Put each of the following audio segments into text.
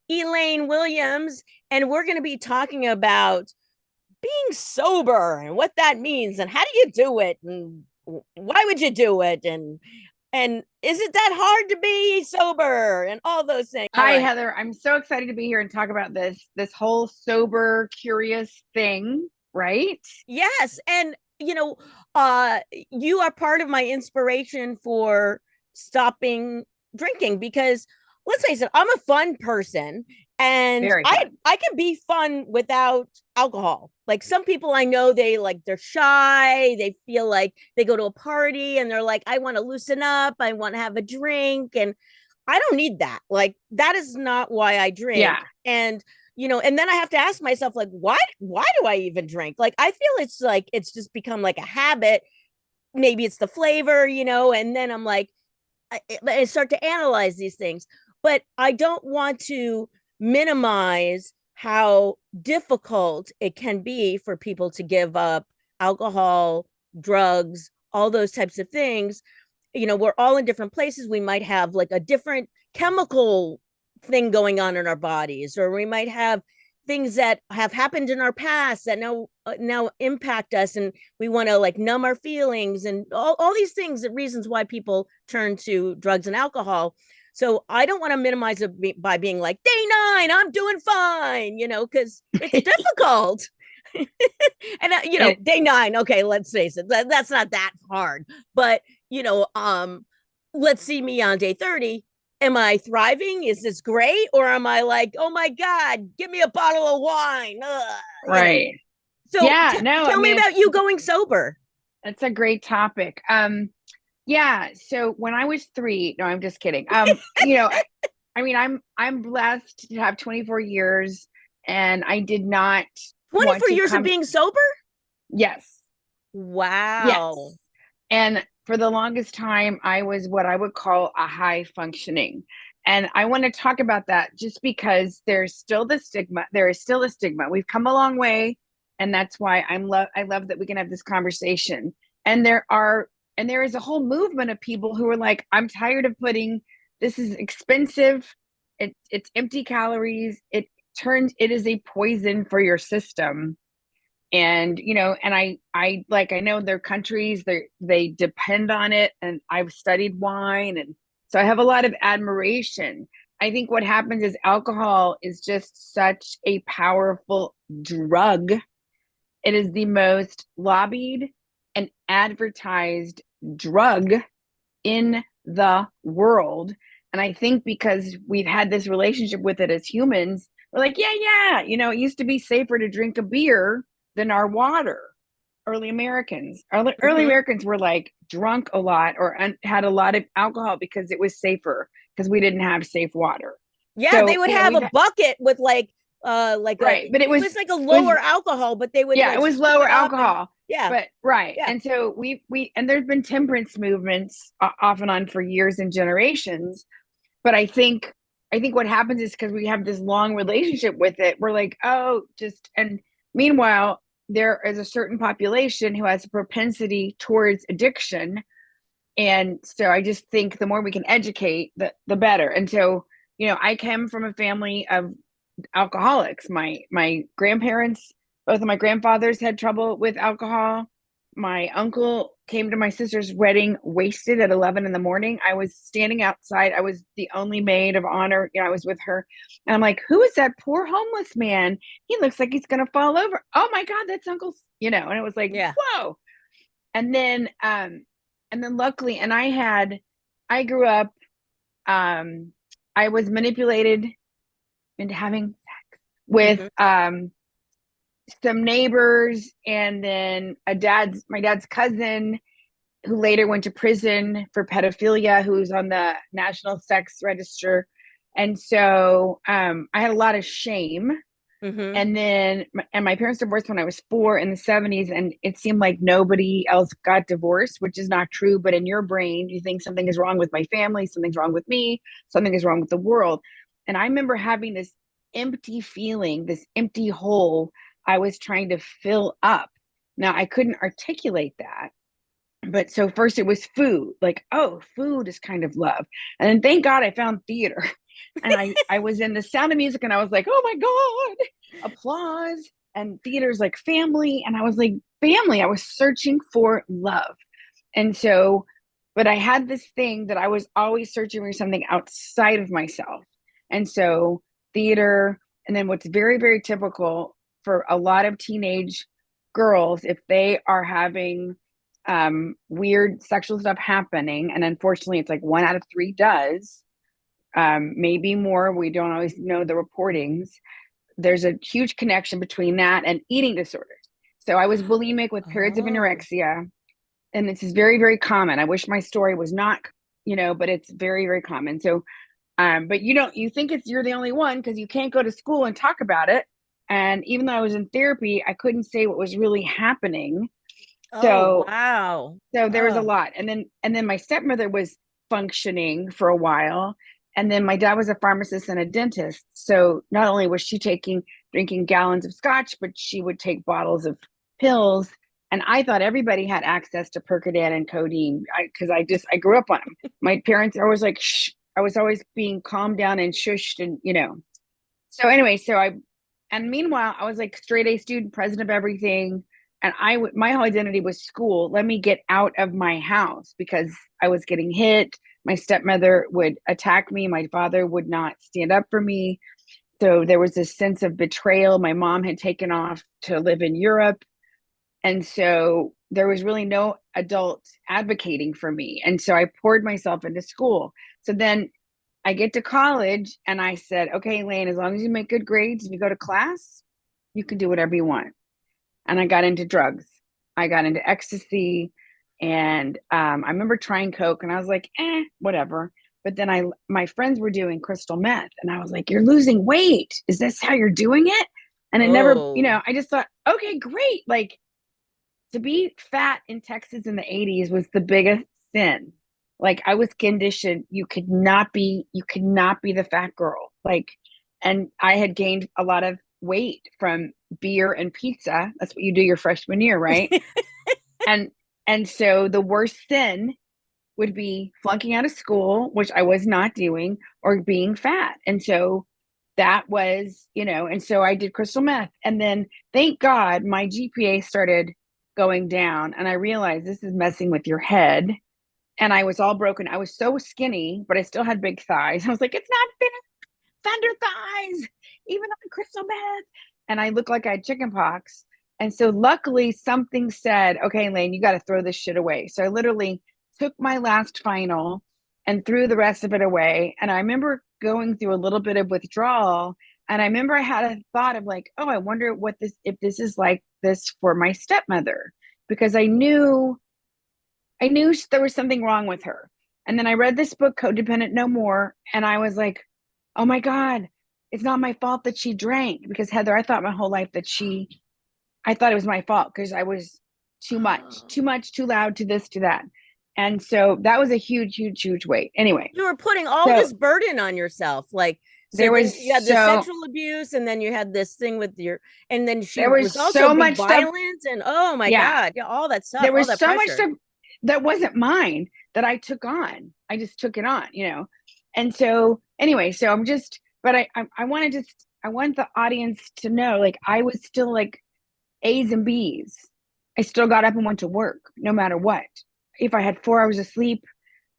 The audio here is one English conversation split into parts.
Elaine Williams, and we're going to be talking about being sober and what that means and how do you do it and why would you do it and is it that hard to be sober and all those things. All Hi, right. Heather. I'm so excited to be here and talk about this whole sober, curious thing, right? Yes, and you are part of my inspiration for stopping drinking because let's face it, I'm a fun person and Very I fun. I can be fun without alcohol. Like some people I know they're shy, they feel like they go to a party and they're like I want to loosen up, I want to have a drink and I don't need that. Like that is not why I drink. Yeah. And and then I have to ask myself like why do I even drink? Like I feel it's like it's just become like a habit. Maybe it's the flavor, and then I'm like I start to analyze these things, but I don't want to minimize how difficult it can be for people to give up alcohol, drugs, all those types of things. We're all in different places. We might have like a different chemical thing going on in our bodies, or we might have things that have happened in our past that now impact us, and we want to like numb our feelings and all these things, and reasons why people turn to drugs and alcohol. So I don't want to minimize it by being like day 9 I'm doing fine, because it's difficult. And And day 9, okay, let's face it, that's not that hard, but you know um let's see me on day 30. Am I thriving? Is this great? Or am I like, oh my God, give me a bottle of wine? right. So Yeah, no, I tell me mean about you going sober. it's a great topic. Yeah, so when I was 3, no, I'm just kidding. I'm blessed to have 24 years and I did not want 24 to years of come. being sober? Yes. Wow. Yes. And for the longest time, I was what I would call a high functioning. And I want to talk about that just because there's still the stigma. There is still a stigma. We've come a long way. And that's why I love that we can have this conversation. And there is a whole movement of people who are like, I'm tired of putting this is expensive. It's empty calories. It is a poison for your system, and I know their countries they depend on it, and I've studied wine, and so I have a lot of admiration. I think what happens is alcohol is just such a powerful drug. It is the most lobbied and advertised drug in the world, and I think because we've had this relationship with it as humans, we're like, yeah, it used to be safer to drink a beer than our water. Early Mm-hmm. Americans were like drunk a lot or had a lot of alcohol because it was safer because we didn't have safe water. Yeah, they So, would have a bucket with right, but it was like a it was lower alcohol, but they would yeah, it like was scoop lower it up and alcohol. yeah, But right. yeah. And so we and there's been temperance movements off and on for years and generations. But I think what happens is because we have this long relationship with it, we're like, oh, just and meanwhile, there is a certain population who has a propensity towards addiction. And so I just think the more we can educate, the better. And so, I came from a family of alcoholics. My grandparents, both of my grandfathers had trouble with alcohol. My uncle came to my sister's wedding wasted at 11 in the morning. I was standing outside. I was the only maid of honor. I was with her. And I'm like, who is that poor homeless man? He looks like he's going to fall over. Oh my God, that's and it was like, Yeah. whoa. And then luckily, I grew up, um, I was manipulated into having with Mm-hmm. some neighbors, and then my dad's cousin who later went to prison for pedophilia, who's on the National Sex Register. And so I had a lot of shame. Mm-hmm. And my parents divorced when I was 4 in the 70s, and it seemed like nobody else got divorced, which is not true. But in your brain, you think something is wrong with my family, something's wrong with me, something is wrong with the world. And I remember having this empty feeling, this empty hole I was trying to fill up. Now, I couldn't articulate that. But so first it was food, like, oh, food is kind of love. And then thank God I found theater. And I was in The Sound of Music and I was like, oh my God, applause. And theater's like family. And I was like, family. I was searching for love. And so, but I had this thing that I was always searching for something outside of myself. And so theater, and then what's very, very typical for a lot of teenage girls, if they are having weird sexual stuff happening, and unfortunately it's like 1 out of 3 does, maybe more, we don't always know the reportings, there's a huge connection between that and eating disorders. So I was bulimic with periods of Oh. anorexia, and this is very, very common. I wish my story was not, but it's very, very common. So but you think you're the only one because you can't go to school and talk about it. And even though I was in therapy, I couldn't say what was really happening. Oh, So wow. there was a Oh. lot. And then my stepmother was functioning for a while. And then my dad was a pharmacist and a dentist. So not only was she drinking gallons of scotch, but she would take bottles of pills. And I thought everybody had access to Percodan and codeine because I grew up on them. My parents are always like, shh. I was always being calmed down and shushed, and. So anyway, and meanwhile, I was like straight A student, president of everything. And my whole identity was school. Let me get out of my house because I was getting hit. My stepmother would attack me. My father would not stand up for me. So there was this sense of betrayal. My mom had taken off to live in Europe. And so there was really no adult advocating for me. And so I poured myself into school. So then I get to college and I said, okay, Elaine, as long as you make good grades and you go to class, you can do whatever you want. And I got into drugs. I got into ecstasy. And I remember trying Coke and I was like, whatever. But then my friends were doing crystal meth and I was like, you're losing weight. Is this how you're doing it? And it never, Oh. I just thought, okay, great. Like to be fat in Texas in the 80s was the biggest sin. Like I was conditioned, you could not be the fat girl. Like, and I had gained a lot of weight from beer and pizza. That's what you do your freshman year, right? And so the worst sin would be flunking out of school, which I was not doing, or being fat. And so that was, and so I did crystal meth. And then thank God my GPA started going down and I realized this is messing with your head. And I was all broken. I was so skinny, but I still had big thighs. I was like, it's not fender thighs, even on crystal meth. And I looked like I had chicken pox. And so luckily something said, okay, Lane, you got to throw this shit away. So I literally took my last final and threw the rest of it away. And I remember going through a little bit of withdrawal. And I remember I had a thought of like, oh, I wonder if this is like this for my stepmother, because I knew there was something wrong with her. And then I read this book, Codependent No More, and I was like, oh my God, it's not my fault that she drank. Because Heather, I thought my whole life I thought it was my fault because I was too much, too loud, to this, to that. And so that was a huge, huge, huge weight. Anyway, You were putting all so this burden on yourself. Like, so there then was you had the so, sexual abuse, and then you had this thing with and then she there was was also so being much stuff. violent, and oh my Yeah, God, yeah, all that stuff, there all was that so much pressure. stuff that wasn't mine that I took on. I just took it on. And so anyway, so but I wanted I want the audience to know, like, I was still like A's and B's. I still got up and went to work no matter what. If I had 4 hours of sleep,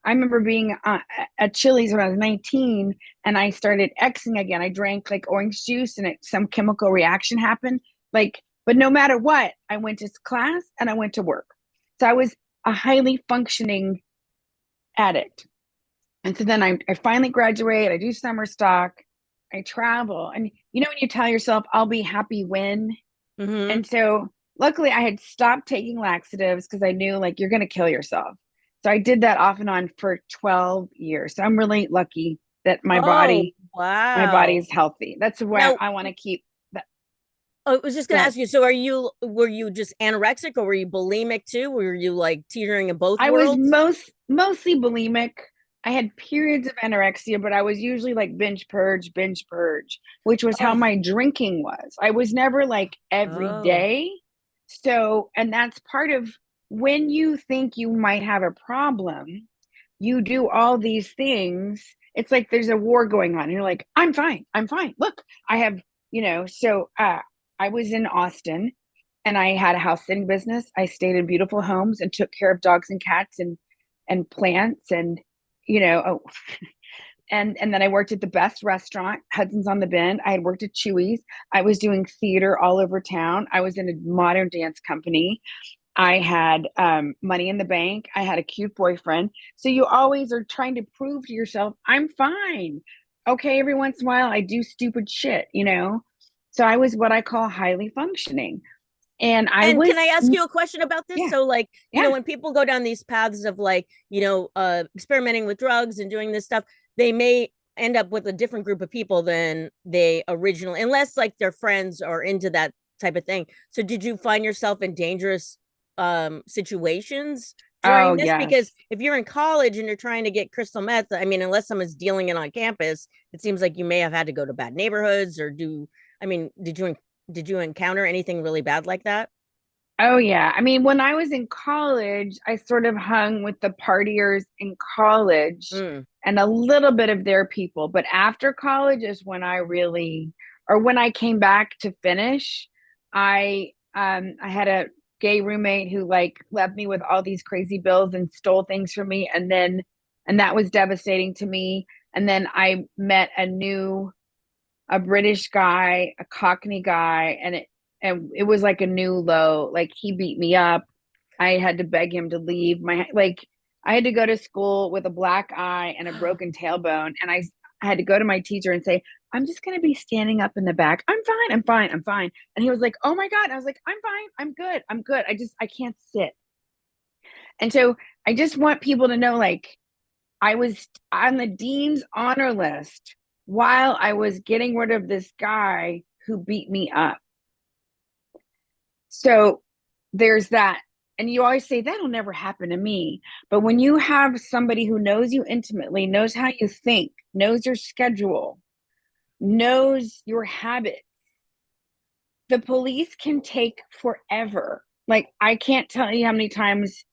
I remember being at Chili's when I was 19 and I started Xing again. I drank like orange juice and some chemical reaction happened. Like, but no matter what, I went to class and I went to work. So I was a highly functioning addict. And so then I finally graduate, I do summer stock, I travel. And when you tell yourself, I'll be happy when. Mm-hmm. And so luckily I had stopped taking laxatives because I knew like you're going to kill yourself. So I did that off and on for 12 years. So I'm really lucky that Oh, my body wow. is healthy. That's why Now, I want to keep that. I was just Go going to ahead. ask you, so were you just anorexic or were you bulimic too? Were you like teetering in both I was worlds? mostly bulimic. I had periods of anorexia, but I was usually like binge purge, which was how Oh, my drinking was. I was never like every oh, day. So, and that's part of when you think you might have a problem, you do all these things it's like there's a war going on. And you're like, I'm fine. I'm fine. Look, I have, so I was in Austin and I had a house sitting business. I stayed in beautiful homes and took care of dogs and cats and plants and, oh, and then I worked at the best restaurant, Hudson's on the Bend. I had worked at Chewy's. I was doing theater all over town. I was in a modern dance company. I had money in the bank. I had a cute boyfriend. So you always are trying to prove to yourself, I'm fine. Okay, every once in a while I do stupid shit. So I was what I call highly functioning. And I And was, can I ask you a question about this? yeah, So, like, yeah. when people go down these paths of like, experimenting with drugs and doing this stuff, they may end up with a different group of people than they originally, unless like their friends are into that type of thing. So, did you find yourself in dangerous situations Oh, during this? Because yes. if you're in college and you're trying to get crystal meth, I mean, unless someone's dealing it on campus, it seems like you may have had to go to bad neighborhoods or do. I mean, did you encounter anything really bad like that? Oh, yeah. I mean, when I was in college, I sort of hung with the partiers in college Mm. and a little bit of their people. But after college is when I really, or when I came back to finish, I had a gay roommate who like left me with all these crazy bills and stole things from me. And that was devastating to me. And then I met a British guy, a Cockney guy, and it was like a new low. Like he beat me up. I had to beg him to leave. I had to go to school with a black eye and a broken tailbone, and I had to go to my teacher and say, "I'm just going to be standing up in the back. I'm fine. I'm fine. I'm fine." And he was like, "Oh my God." I was like, "I'm fine. I'm good. I'm good. I can't sit." And so I just want people to know, like, I was on the dean's honor list while I was getting rid of this guy who beat me up. So there's that. And you always say, that'll never happen to me. But when you have somebody who knows you intimately, knows how you think, knows your schedule, knows your habits, the police can take forever. Like, I can't tell you how many times.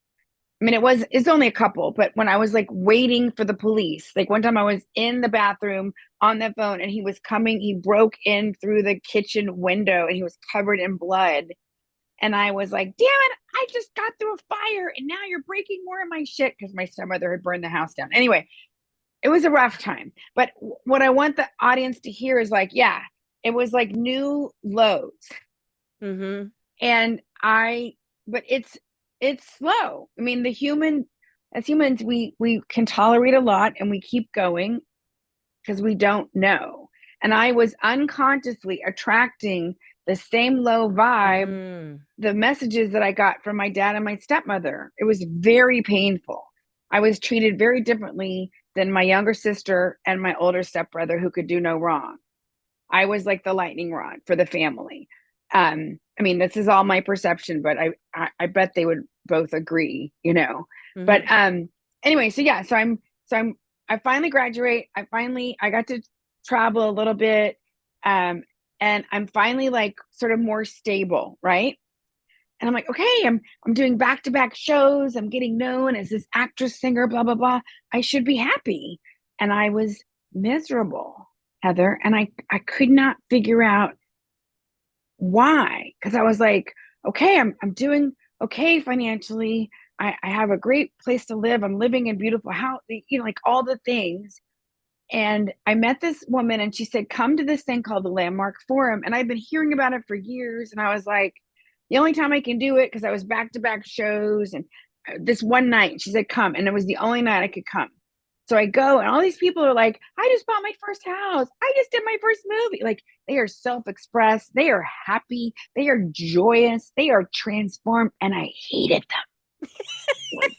I mean, it's only a couple, but when I was like waiting for the police, like one time I was in the bathroom on the phone and he was coming, he broke in through the kitchen window and he was covered in blood. And I was like, damn it, I just got through a fire and now you're breaking more of my shit because my stepmother had burned the house down. Anyway, it was a rough time. But what I want the audience to hear is like, yeah, it was like new lows. Mm-hmm. And but it's slow. I mean, as humans, we can tolerate a lot and we keep going because we don't know. And I was unconsciously attracting the same low vibe, Mm. the messages that I got from my dad and my stepmother. It was very painful. I was treated very differently than my younger sister and my older stepbrother who could do no wrong. I was like the lightning rod for the family. I mean, this is all my perception, but I bet they would both agree. But Mm-hmm. anyway, so yeah, I finally graduate. I got to travel a little bit. Um, and I'm finally like sort of more stable, right? And I'm like, okay, I'm doing back-to-back shows. I'm getting known as this actress, singer, blah, blah, blah. I should be happy. And I was miserable, Heather. And I could not figure out why. Because I was like, okay, I'm doing okay financially. I have a great place to live. I'm living in beautiful house, like all the things. And I met this woman and she said, come to this thing called the Landmark Forum. And I've been hearing about it for years. And I was like, the only time I can do it, because I was back to back shows. And this one night, she said, come. And it was the only night I could come. So I go, and all these people are like, I just bought my first house. I just did my first movie. Like, they are self expressed. They are happy. They are joyous. They are transformed. And I hated them. Like,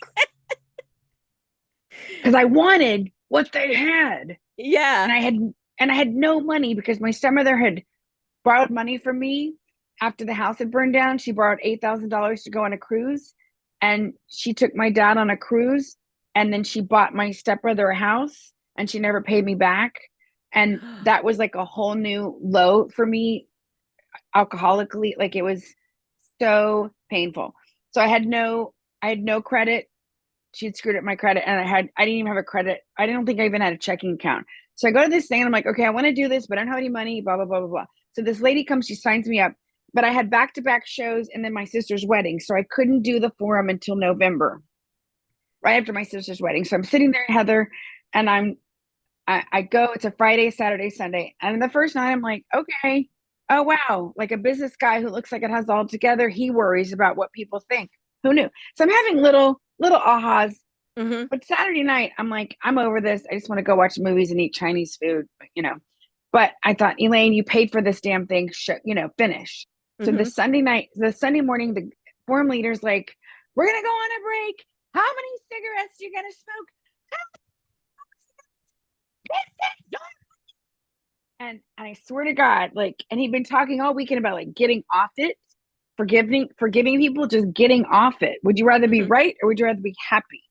because I wanted what they had. Yeah. And I had no money because my stepmother had borrowed money from me after the house had burned down. She borrowed $8,000 to go on a cruise, and she took my dad on a cruise, and then she bought my stepbrother a house, and she never paid me back. And that was like a whole new low for me, alcoholically. Like, it was so painful. So I had no credit. she had screwed up my credit, and I didn't even have a credit. I don't think I even had a checking account. So I go to this thing and I'm like, okay, I want to do this, but I don't have any money, blah, blah, blah, blah, blah. So this lady comes, she signs me up, but I had back-to-back shows and then my sister's wedding. So I couldn't do the forum until November, right after my sister's wedding. So I'm sitting there, Heather, and I go, it's a Friday, Saturday, Sunday. And the first night I'm like, okay, oh wow, like a business guy who looks like it has all together, he worries about what people think. Who knew? So I'm having little ahas. Mm-hmm. But Saturday night, I'm like, I'm over this. I just want to go watch movies and eat Chinese food, you know. But I thought, Elaine, you paid for this damn thing, finish. So Mm-hmm. the Sunday morning, the forum leader's like, we're gonna go on a break. How many cigarettes are you gonna smoke? And I swear to God, like, and he'd been talking all weekend about like getting off it, forgiving people, just getting off it. Would you rather be Mm-hmm. right or would you rather be happy?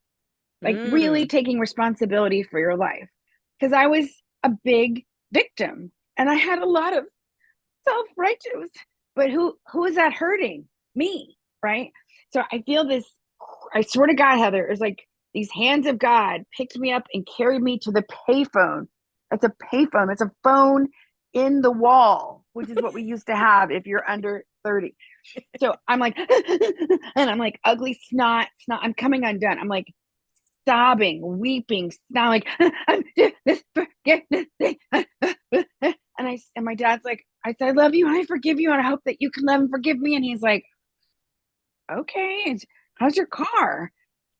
Like really Mm. taking responsibility for your life. Because I was a big victim and I had a lot of self-righteous, but who is that hurting? Me, right? So I feel this, I swear to God, Heather, it's like these hands of God picked me up and carried me to the payphone. It's a payphone. It's a phone in the wall, which is what we used to have if you're under 30. So I'm like, and I'm like ugly snot. I'm coming undone. I'm like sobbing, weeping, not like and my dad's like, I said, I love you and I forgive you and I hope that you can love and forgive me. And he's like, okay, how's your car?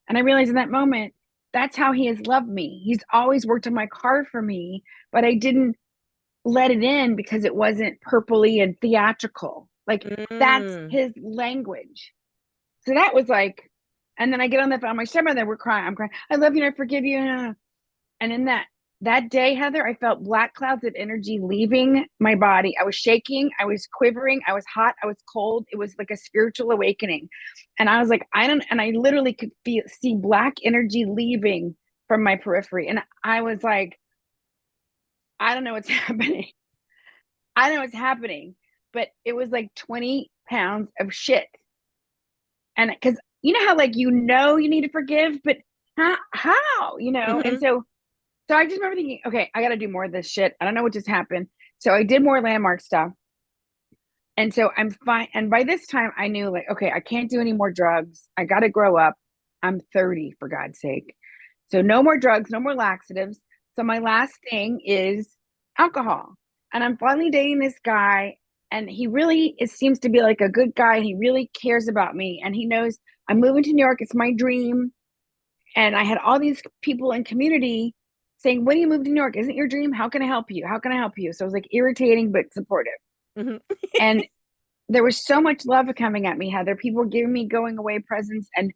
And I realized in that moment, that's how he has loved me. He's always worked on my car for me, but I didn't let it in because it wasn't purpley and theatrical. Like that's Mm. his language. So that was like, and then I get on the phone, my stepmother, we're crying. I'm crying. I love you and I forgive you. And in that day, Heather, I felt black clouds of energy leaving my body. I was shaking, I was quivering, I was hot, I was cold. It was like a spiritual awakening. And I was like, and I literally could see black energy leaving from my periphery. And I was like, I don't know what's happening. I don't know what's happening. But it was like 20 pounds of shit. And because you know how like you need to forgive, but how, and Mm-hmm. so I just remember thinking, okay, I got to do more of this shit. I don't know what just happened. So I did more landmark stuff. And so I'm fine. And by this time, I knew, like, okay, I can't do any more drugs. I got to grow up. I'm 30, for God's sake. So no more drugs, no more laxatives. So my last thing is alcohol. And I'm finally dating this guy. And he really, it seems to be like a good guy. He really cares about me. And he knows I'm moving to New York. It's my dream. And I had all these people in community saying, when you move to New York, isn't your dream? How can I help you? How can I help you? So it was like irritating, but supportive. Mm-hmm. And there was so much love coming at me, Heather. People were giving me going away presents and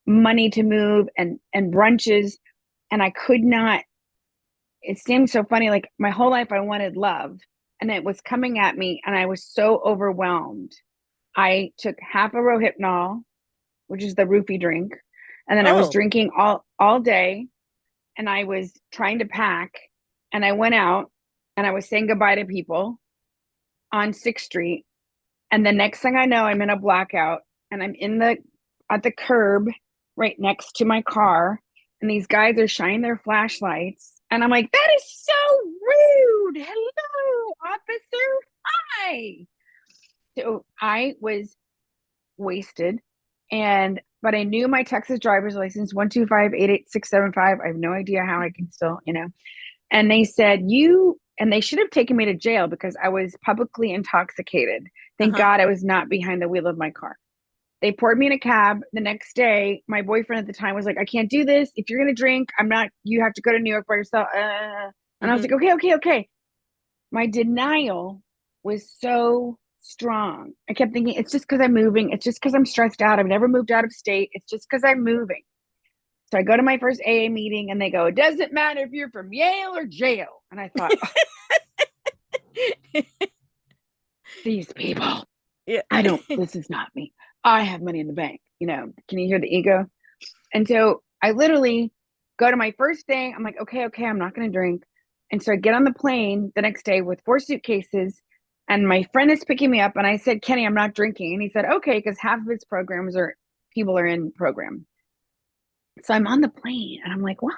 money to move and brunches. And I could not, it seemed so funny. Like my whole life, I wanted love and it was coming at me. And I was so overwhelmed. I took half a Rohypnol, which is the roofie drink. And then I was Oh. drinking all day and I was trying to pack and I went out and I was saying goodbye to people on 6th Street. And the next thing I know, I'm in a blackout and I'm at the curb right next to my car. And these guys are shining their flashlights. And I'm like, that is so rude. Hello, officer. Hi. So I was wasted. But I knew my Texas driver's license 125-88675. I have no idea how I can still, And they said, and they should have taken me to jail because I was publicly intoxicated. Thank Uh-huh. God I was not behind the wheel of my car. They poured me in a cab. The next day, my boyfriend at the time was like, I can't do this. If you're going to drink, you have to go to New York by yourself. And I was Mm-hmm. like, okay. My denial was so strong. I kept thinking, it's just because I'm moving. It's just because I'm stressed out. I've never moved out of state. It's just because I'm moving. So I go to my first AA meeting and they go, it doesn't matter if you're from Yale or jail. And I thought, oh, these people, Yeah. this is not me. I have money in the bank. Can you hear the ego? And so I literally go to my first thing. I'm like, okay, I'm not going to drink. And so I get on the plane the next day with 4 suitcases. And my friend is picking me up. And I said, Kenny, I'm not drinking. And he said, okay, because half of his programs are people are in program. So I'm on the plane and I'm like, well,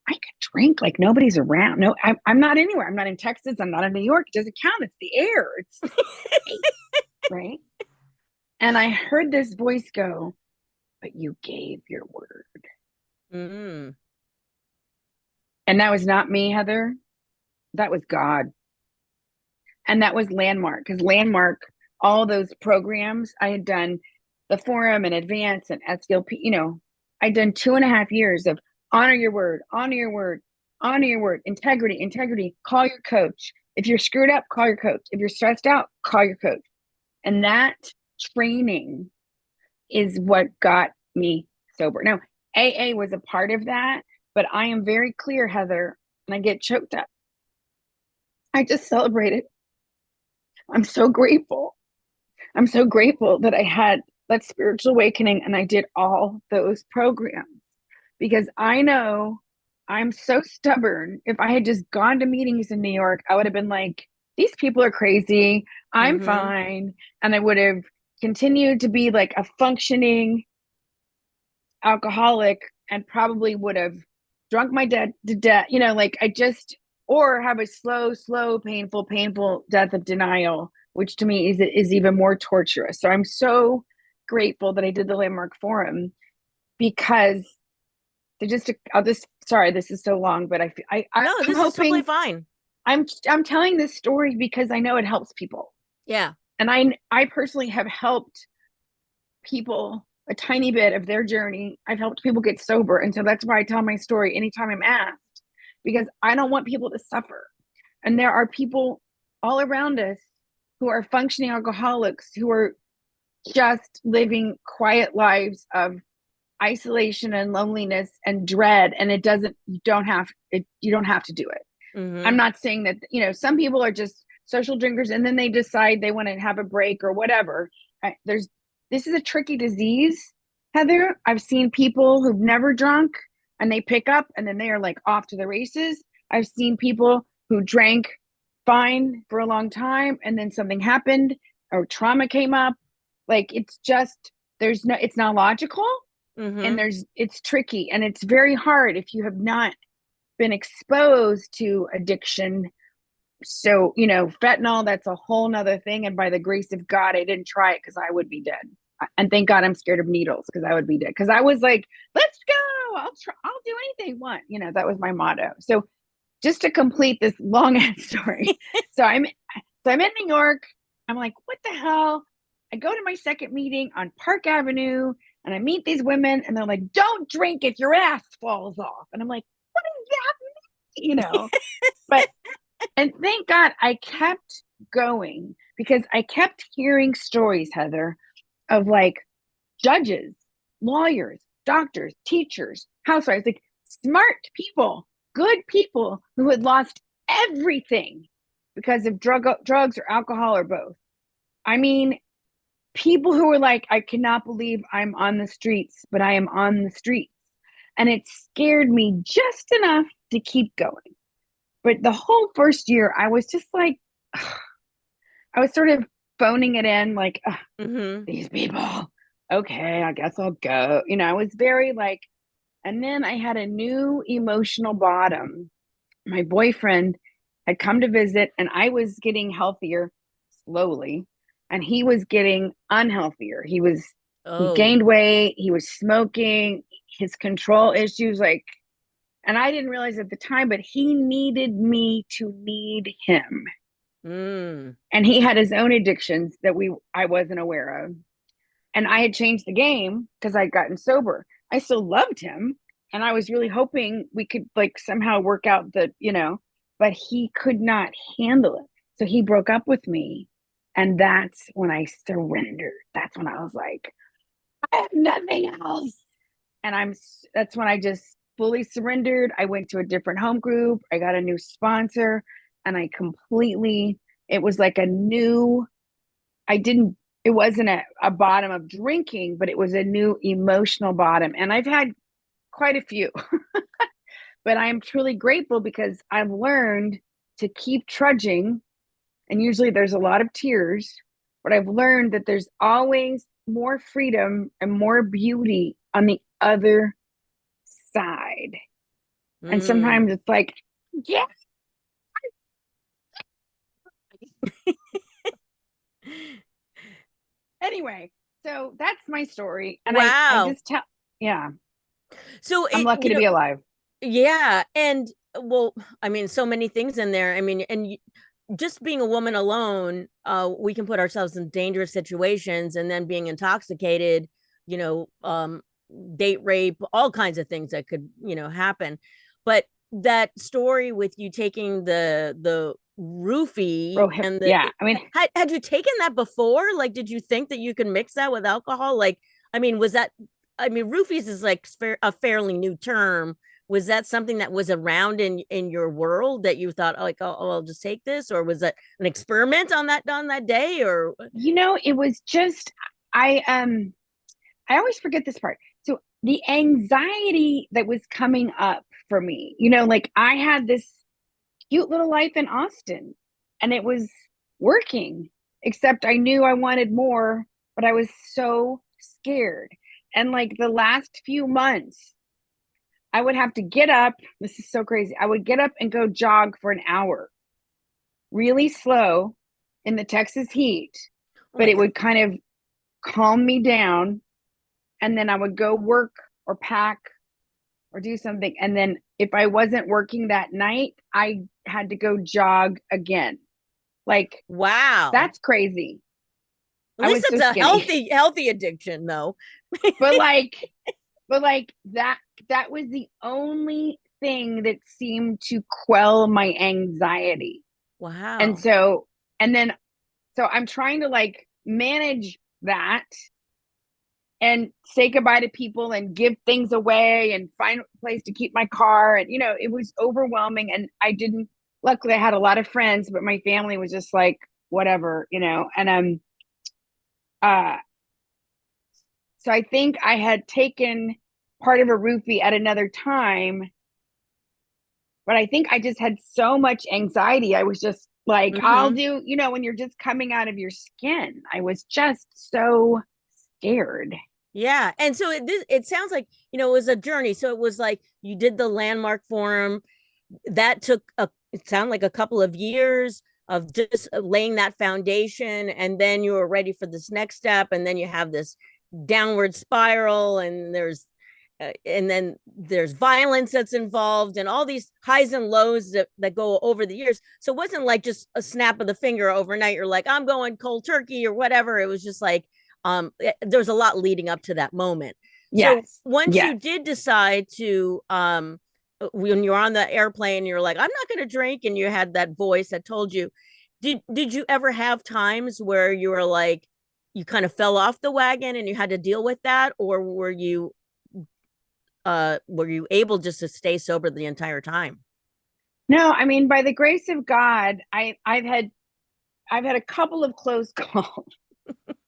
I could drink like nobody's around. No, I'm not anywhere. I'm not in Texas. I'm not in New York. It doesn't count. It's the air. It's space, right? And I heard this voice go, but you gave your word. Mm. And that was not me, Heather. That was God. And that was Landmark, because Landmark, all those programs I had done, the forum and advance and SLP, I'd done 2.5 years of honor your word, honor your word, honor your word, integrity, integrity, call your coach. If you're screwed up, call your coach. If you're stressed out, call your coach. And that training is what got me sober. Now, AA was a part of that, but I am very clear, Heather, and I get choked up. I just celebrated. I'm so grateful. I'm so grateful that I had that spiritual awakening and I did all those programs, because I know I'm so stubborn. If I had just gone to meetings in New York, I would have been like, these people are crazy. I'm Mm-hmm. fine. And I would have continued to be like a functioning alcoholic and probably would have drunk my dad to death, like I just, or have a slow, painful death of denial, which to me is even more torturous. So I'm so grateful that I did the Landmark Forum, because I'll just, sorry, this is so long, but No, I'm this is totally hoping, fine. I'm telling this story because I know it helps people. Yeah. And I personally have helped people a tiny bit of their journey. I've helped people get sober. And so that's why I tell my story anytime I'm asked, because I don't want people to suffer. And there are people all around us who are functioning alcoholics who are just living quiet lives of isolation and loneliness and dread. And you don't have to do it. I'm Mm-hmm. not saying that, some people are just social drinkers and then they decide they want to have a break or whatever. This is a tricky disease, Heather. I've seen people who've never drunk and they pick up and then they are like off to the races. I've seen people who drank fine for a long time and then something happened or trauma came up. Like it's just, it's not logical, and Mm-hmm. it's tricky and it's very hard if you have not been exposed to addiction. So, fentanyl, that's a whole nother thing. And by the grace of God, I didn't try it because I would be dead. And thank God I'm scared of needles, because I would be dead. Because I was like, let's go. I'll do anything one. That was my motto. So just to complete this long ass story. So I'm in New York. I'm like, what the hell? I go to my second meeting on Park Avenue and I meet these women and they're like, don't drink if your ass falls off. And I'm like, what is that? But, and thank God I kept going, because I kept hearing stories, Heather, of like judges, lawyers, doctors, teachers, housewives, like smart people, good people who had lost everything because of drugs or alcohol or both. I mean, people who were like, I cannot believe I'm on the streets, but I am on the streets. And it scared me just enough to keep going. But the whole first year, I was just like, ugh, I was sort of phoning it in, like, Mm-hmm. these people, okay, I guess I'll go. I was very like, and then I had a new emotional bottom. My boyfriend had come to visit, and I was getting healthier slowly, and he was getting unhealthier. He Oh. gained weight, he was smoking, his control issues, like, and I didn't realize at the time, but he needed me to need him. Mm. And he had his own addictions that I wasn't aware of. And I had changed the game because I'd gotten sober. I still loved him. And I was really hoping we could like somehow work out but he could not handle it. So he broke up with me. And that's when I surrendered. That's when I was like, I have nothing else. And that's when I just fully surrendered. I went to a different home group. I got a new sponsor and it was like a new, I didn't, it wasn't a bottom of drinking, but it was a new emotional bottom. And I've had quite a few, but I'm truly grateful because I've learned to keep trudging. And usually there's a lot of tears, but I've learned that there's always more freedom and more beauty on the other side. And Mm. sometimes it's like, yeah. Anyway, so that's my story. And I Wow. just tell, yeah, So I'm it, lucky to be alive. yeah, and well, I mean, so many things in there. I mean, just being a woman alone, we can put ourselves in dangerous situations, and then being intoxicated, you know, date rape, all kinds of things that could, happen. But that story with you taking the roofie Bro, and the yeah. I mean, had you taken that before? Like, did you think that you could mix that with alcohol? Like, I mean, was that? I mean, roofies is like a fairly new term. Was that something that was around in your world that you thought, like, oh, I'll just take this, or was that an experiment on that day, or it was just I always forget this part. So the anxiety that was coming up for me, like I had this cute little life in Austin and it was working, except I knew I wanted more, but I was so scared. And like the last few months, I would have to get up. This is so crazy. I would get up and go jog for an hour, really slow in the Texas heat, oh but my it god, would kind of calm me down. And then I would go work or pack or do something. And then if I wasn't working that night, I had to go jog again. Like, wow. that's crazy. At I least was so it's a skinny. healthy addiction, though. but like, but like that was the only thing that seemed to quell my anxiety. And Wow. so, and then, so I'm trying to like manage that and say goodbye to people and give things away and find a place to keep my car. And, it was overwhelming. And luckily I had a lot of friends, but my family was just like, whatever, and uh, so I think I had taken part of a roofie at another time, but I think I just had so much anxiety. I was just like, I'll Mm-hmm. do, when you're just coming out of your skin, I was just so scared. Yeah, and so it sounds like it was a journey. So it was like you did the landmark forum. That took it sounded like a couple of years of just laying that foundation, and then you were ready for this next step, and then you have this downward spiral, and then there's violence that's involved, and all these highs and lows that go over the years. So it wasn't like just a snap of the finger overnight. You're like, I'm going cold turkey or whatever. It was just like there was a lot leading up to that moment. So Yes. once you Yes. did decide to when you're on the airplane, you're like, I'm not going to drink, and you had that voice that told you. Did you ever have times where you were like, you kind of fell off the wagon and you had to deal with that, or were you able just to stay sober the entire time? No, I mean, by the grace of God, I've had a couple of close calls.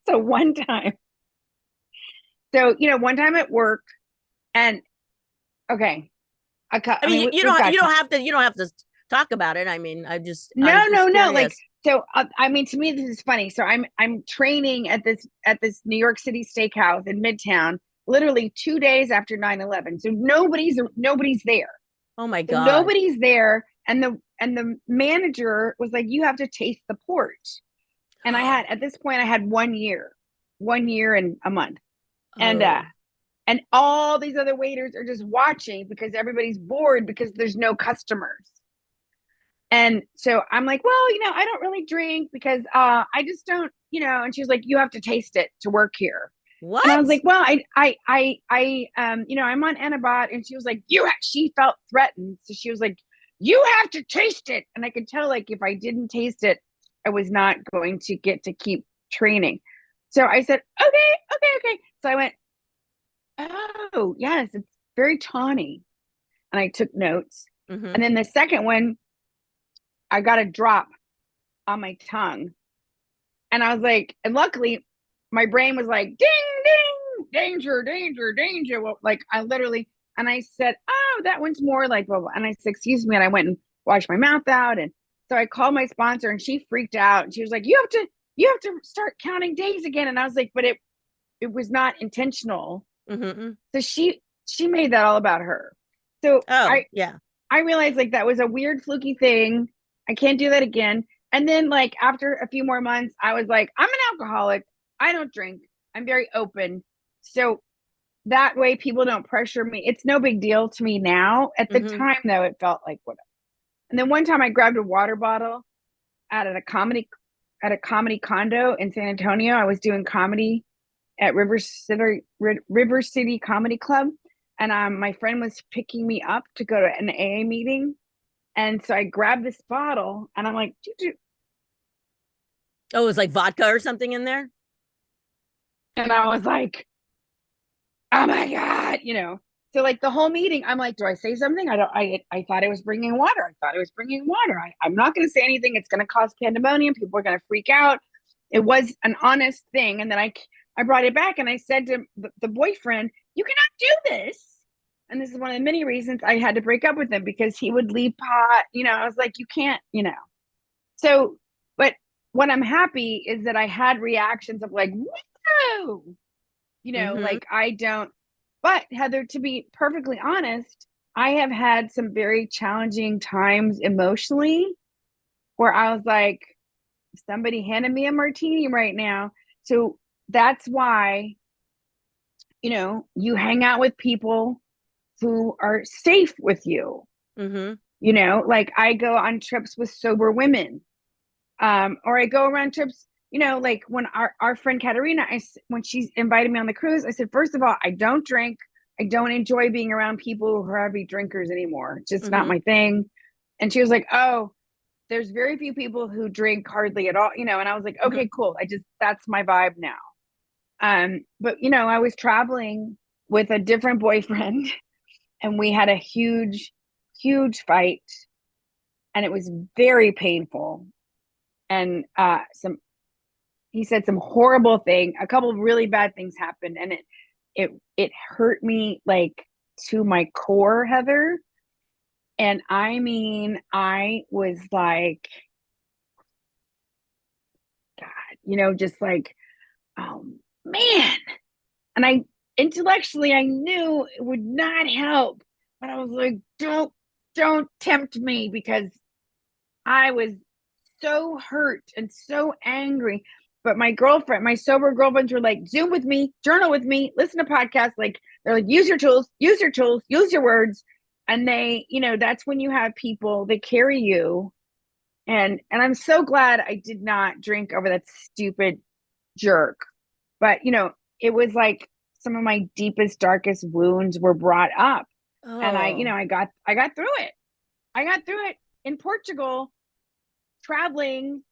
So one time at work, and okay, I I mean, mean, you we've don't got time. you don't have to talk about it. I mean, I'm No, no, just no. Like, curious. so I mean, to me, this is funny. So I'm training at this New York City steakhouse in Midtown, literally 2 days after 9/11. So nobody's there. Oh my So god. nobody's there, and the manager was like, "You have to taste the port." And at this point, I had 1 year and a month, and Oh. and all these other waiters are just watching because everybody's bored because there's no customers. And so I'm like, well, I don't really drink because I just don't, and she was like, you have to taste it to work here. And I was What? like, well, I'm on antibiotics. And she was like, she felt threatened. So she was like, you have to taste it. And I could tell, like, if I didn't taste it, I was not going to get to keep training. So I said, okay, okay, okay. So I went, oh, yes, it's very tawny. And I took notes. Mm-hmm. And then the second one, I got a drop on my tongue. And I was like, and luckily my brain was like, ding, ding, danger, danger, danger. Well, like I literally, and I said, oh, that one's more like, blah, blah. And I said, excuse me. And I went and washed my mouth out. And so I called my sponsor and she freaked out. And she was like, you have to start counting days again. And I was like, but it was not intentional. Mm-hmm. So she made that all about her. So Oh, yeah. I realized like that was a weird fluky thing. I can't do that again. And then like after a few more months, I was like, I'm an alcoholic. I don't drink. I'm very open. So that way people don't pressure me. It's no big deal to me now. At the Mm-hmm. time though, it felt like whatever. And then one time I grabbed a water bottle out at a comedy condo in San Antonio. I was doing comedy at River City Comedy Club, and my friend was picking me up to go to an AA meeting, and so I grabbed this bottle, and I'm like, Oh, it was like vodka or something in there. and I was like, oh my god, you know. So like the whole meeting, I'm like, do I say something? I don't. I thought I was bringing water. I thought I was bringing water. I'm not going to say anything. It's going to cause pandemonium. People are going to freak out. It was an honest thing, and then I brought it back and I said to the boyfriend, you cannot do this. And this is one of the many reasons I had to break up with him, because he would leave pot. You know, I was like, you can't. You know. So, but what I'm happy is that I had reactions of like, whoa, you know, Mm-hmm. like I don't. But Heather, to be perfectly honest, I have had some very challenging times emotionally where I was like, somebody handed me a martini right now. So that's why, you know, you hang out with people who are safe with you. Mm-hmm. You know, like I go on trips with sober women, or I go around trips. You know, like when our friend Katerina, when she invited me on the cruise, I said, first of all, I don't drink. I don't enjoy being around people who are heavy drinkers anymore. It's just not Mm-hmm. my thing. And she was like, oh, there's very few people who drink hardly at all, you know. And I was like, Mm-hmm. okay, cool. That's my vibe now. But you know, I was traveling with a different boyfriend and we had a huge fight, and it was very painful. And some he said some horrible thing. A couple of really bad things happened, and it hurt me like to my core, Heather. And I mean, I was like, God, you know, just like, oh man. And I intellectually I knew it would not help, but I was like, don't tempt me, because I was so hurt and so angry. But my sober girlfriends were like, Zoom with me, journal with me, listen to podcasts. Like they're like, use your tools, use your words. And they, you know, that's when you have people that carry you. And I'm so glad I did not drink over that stupid jerk. But you know, it was like some of my deepest, darkest wounds were brought up. And you Oh. know, I got through it. I got through it in Portugal, traveling,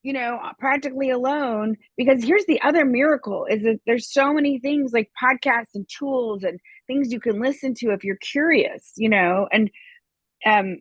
you know, practically alone. Because here's the other miracle is that there's so many things like podcasts and tools and things you can listen to if you're curious, you know. Um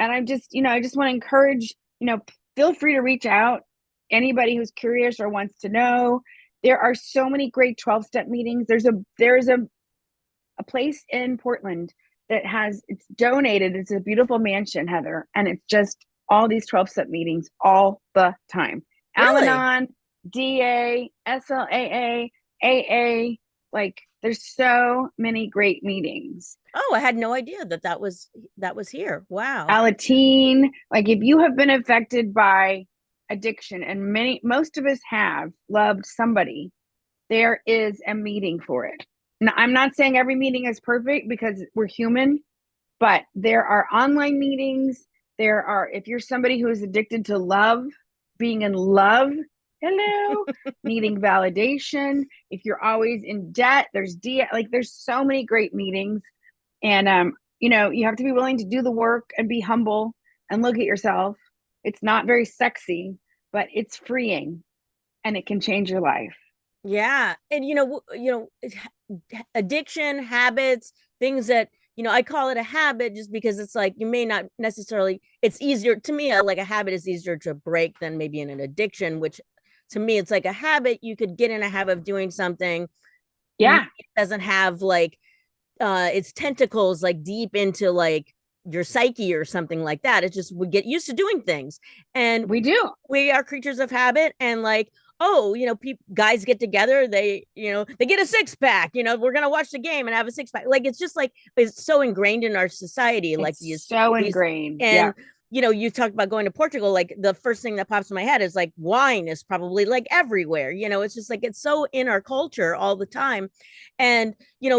and I'm just, you know, I just want to encourage, you know, feel free to reach out. Anybody who's curious or wants to know. There are so many great 12-step meetings. There's a place in Portland that has it's donated. It's a beautiful mansion, Heather, and it's just all these 12-step meetings all the time. Really? Al-Anon, DA, SLAA, AA, like there's so many great meetings. Oh, I had no idea that that was here. Wow. Alateen, like if you have been affected by addiction, and most of us have loved somebody, there is a meeting for it. Now, I'm not saying every meeting is perfect because we're human, but there are online meetings. There are, if you're somebody who is addicted to love, being in love, hello, needing validation. If you're always in debt, like there's so many great meetings. And you know, you have to be willing to do the work and be humble and look at yourself. It's not very sexy, but it's freeing and it can change your life. Yeah. And addiction, habits, things that, I call it a habit just because it's like you may not necessarily, it's easier to me, like a habit is easier to break than maybe in an addiction, which to me it's like a habit. You could get in a habit of doing something. Maybe Yeah, it doesn't have like its tentacles like deep into like your psyche or something like that. It's just we get used to doing things, and we do. we are creatures of habit, and like oh, guys get together, they get a six pack, we're going to watch the game and have a six pack. Like, it's just like, it's so ingrained in our society. Like It's so these, ingrained. Yeah. and, you talked about going to Portugal. Like, the first thing that pops in my head is like wine is probably like everywhere. It's just like, it's so in our culture all the time. And,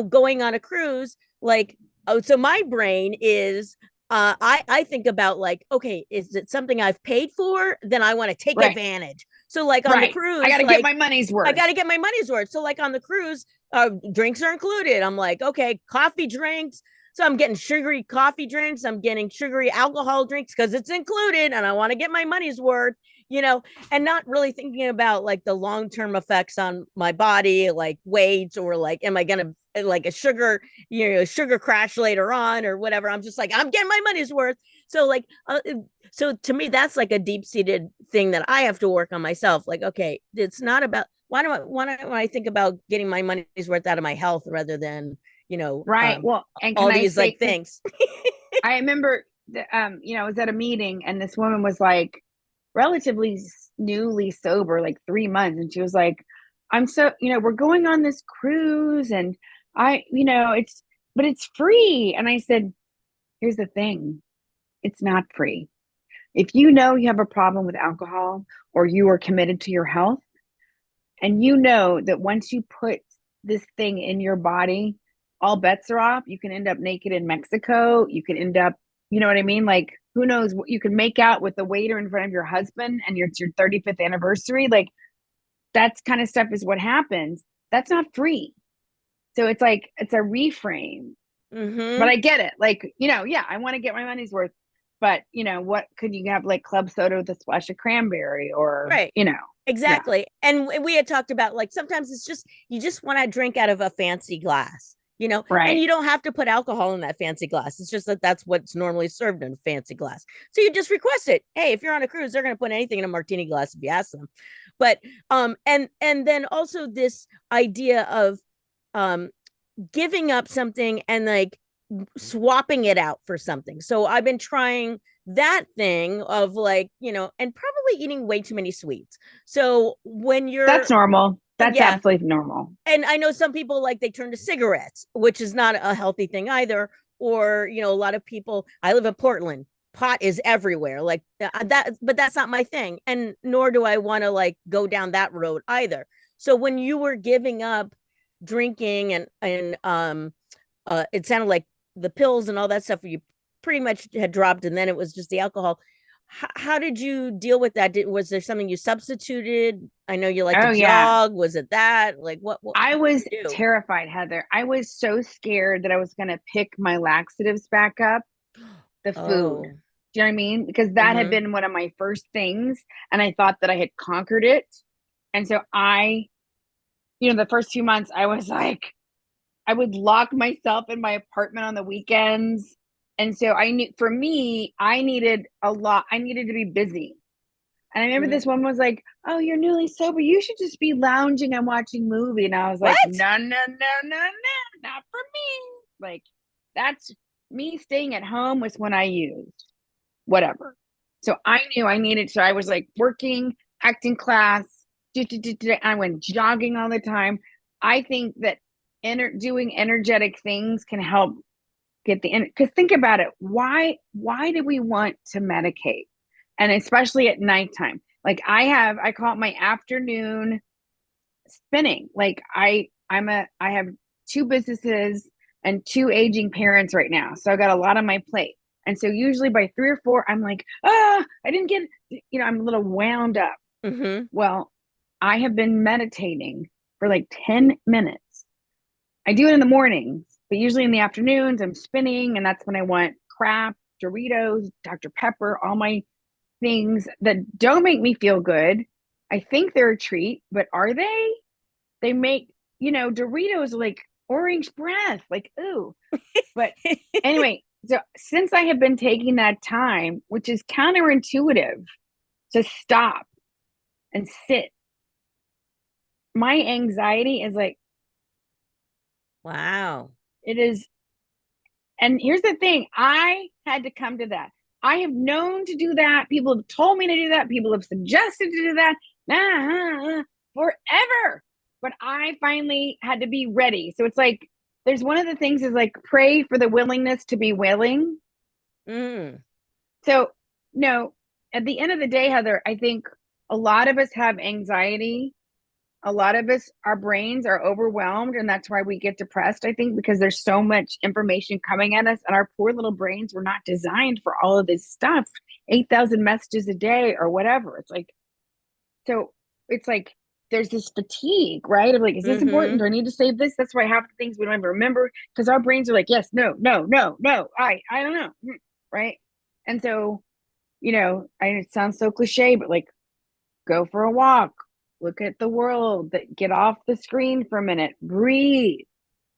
going on a cruise, like, oh, so my brain is, I think about like, okay, is it something I've paid for? Then I want to take Right. advantage. So like on the Right. I cruise, got to get like my money's I worth. got to get my money's worth. So like on the cruise, drinks are included. I'm like, okay, coffee drinks. So I'm getting sugary coffee drinks. I'm getting sugary alcohol drinks because it's included, and I want to get my money's worth. And not really thinking about like the long-term effects on my body, like weight, or like, am I gonna like a sugar crash later on or whatever. I'm just like, I'm getting my money's worth. So like, so to me, that's like a deep-seated thing that I have to work on myself. Like, okay, it's not about, why do I think about getting my money's worth out of my health rather than, Right. Well, and can all I these say, like because things. I remember, I was at a meeting and this woman was like relatively newly sober, like 3 months. And she was like, I'm so, we're going on this cruise and but it's free. And I said, here's the thing. It's not free. If you know you have a problem with alcohol or you are committed to your health, and you know that once you put this thing in your body, all bets are off. You can end up naked in Mexico. You can end up, you know what I mean? Like, who knows what you can make out with the waiter in front of your husband and it's your 35th anniversary. Like, that's kind of stuff is what happens. That's not free. So it's like, it's a reframe. But Mm-hmm. I get it. Like, yeah, I want to get my money's worth. But, what could you have, like club soda with a splash of cranberry or, Right. yeah, Exactly. And we had talked about like, sometimes it's just, you just want to drink out of a fancy glass, and right. you don't have to put alcohol in that fancy glass. It's just that that's what's normally served in a fancy glass. So you just request it. Hey, if you're on a cruise, they're going to put anything in a martini glass if you ask them. But and then also this idea of um giving up something and like swapping it out for something. So I've been trying that thing of like, and probably eating way too many sweets. So when That's you're, normal. That's yeah, absolutely normal. and I know some people like they turn to cigarettes, which is not a healthy thing either. Or, a lot of people, I live in Portland, pot is everywhere. Like that, but that's not my thing. And nor do I want to like go down that road either. So when you were giving up drinking and it sounded like the pills and all that stuff you pretty much had dropped, and then it was just the alcohol. How did you deal with that? Was there something you substituted? I know you like to Oh yeah. jog. Was it that? Like, I what was did you do? terrified, Heather. I was so scared that I was going to pick my laxatives back up, the food. Oh. Do you know what I mean? Because that had Mm-hmm. been one of my first things and I thought that I had conquered it. And so the first 2 months I was like, I would lock myself in my apartment on the weekends. And so I knew for me, I needed a lot. I needed to be busy. And I remember Mm-hmm. this one was like, "Oh, you're newly sober. You should just be lounging and watching movie." And I was like, What? "No, no, no, no, no, not for me." Like, that's me staying at home was when I used whatever. So I knew I needed. So I was like working, acting class. I went jogging all the time. I think that doing energetic things can help get the because think about it. Why do we want to medicate? And especially at nighttime. Like I call it my afternoon spinning. Like I have two businesses and two aging parents right now. So I got a lot on my plate. And so usually by 3 or 4, I'm like, I didn't get, I'm a little wound up. Mm-hmm. Well, I have been meditating for like 10 minutes. I do it in the mornings, but usually in the afternoons, I'm spinning, and that's when I want crap, Doritos, Dr. Pepper, all my things that don't make me feel good. I think they're a treat, but are they? They make, Doritos like orange breath, like, ooh. But anyway, so since I have been taking that time, which is counterintuitive, to stop and sit, my anxiety is like, Wow. it is. And here's the thing, I had to come to that. I have known to do that. People have told me to do that. People have suggested to do that. forever. But I finally had to be ready. So it's like, there's one of the things is like, pray for the willingness to be willing. Mm. So, no, at the end of the day, Heather, I think a lot of us have anxiety. A lot of us, our brains are overwhelmed, and that's why we get depressed, I think, because there's so much information coming at us, and our poor little brains were not designed for all of this stuff, 8,000 messages a day or whatever. It's like, so it's like there's this fatigue, right? Of like, is this important? Mm-hmm. Do I need to save this? That's why half the things we don't even remember, because our brains are like, yes, no, no, no, no. I don't know. Right. And so, it sounds so cliche, but like, go for a walk, look at the world, get off the screen for a minute, breathe.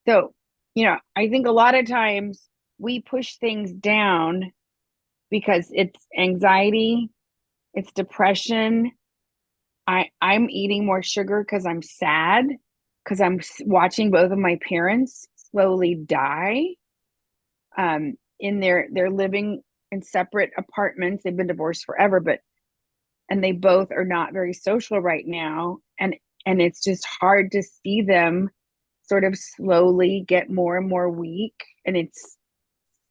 So, I think a lot of times we push things down because it's anxiety, it's depression. I'm eating more sugar because I'm sad, because I'm watching both of my parents slowly die. In they're living in separate apartments. They've been divorced forever, and they both are not very social right now, and it's just hard to see them sort of slowly get more and more weak, and it's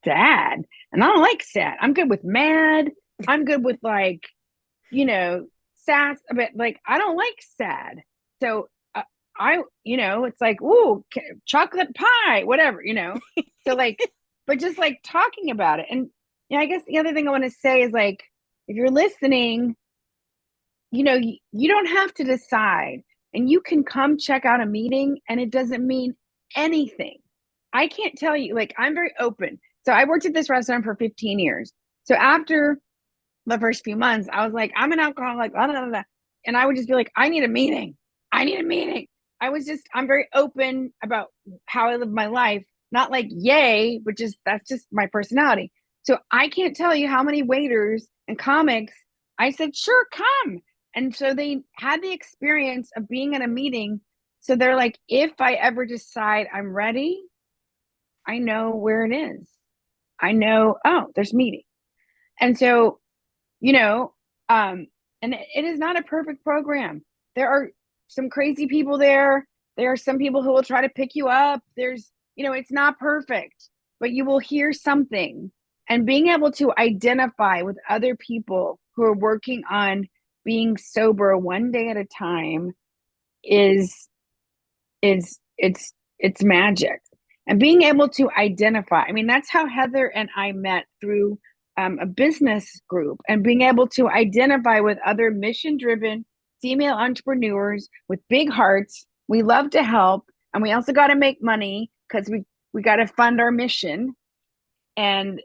sad. And I don't like sad. I'm good with mad. I'm good with like, sass, but like I don't like sad. So it's like, ooh, chocolate pie, whatever. So like, but just like talking about it. And I guess the other thing I want to say is like, if you're listening, you don't have to decide, and you can come check out a meeting and it doesn't mean anything. I can't tell you, like, I'm very open. So I worked at this restaurant for 15 years. So after the first few months, I was like, I'm an alcoholic, blah, blah, blah. And I would just be like, I need a meeting. I need a meeting. I'm very open about how I live my life. Not like yay, but that's just my personality. So I can't tell you how many waiters and comics I said, sure, come. And so they had the experience of being in a meeting. So they're like, if I ever decide I'm ready, I know where it is. I know, oh, there's meeting. And so, you know, and it is not a perfect program. There are some crazy people there. There are some people who will try to pick you up. It's not perfect, but you will hear something. And being able to identify with other people who are working on being sober one day at a time is it's magic. And being able to identify, I mean, that's how Heather and I met, through a business group, and being able to identify with other mission driven female entrepreneurs with big hearts. We love to help, and we also got to make money because we got to fund our mission. And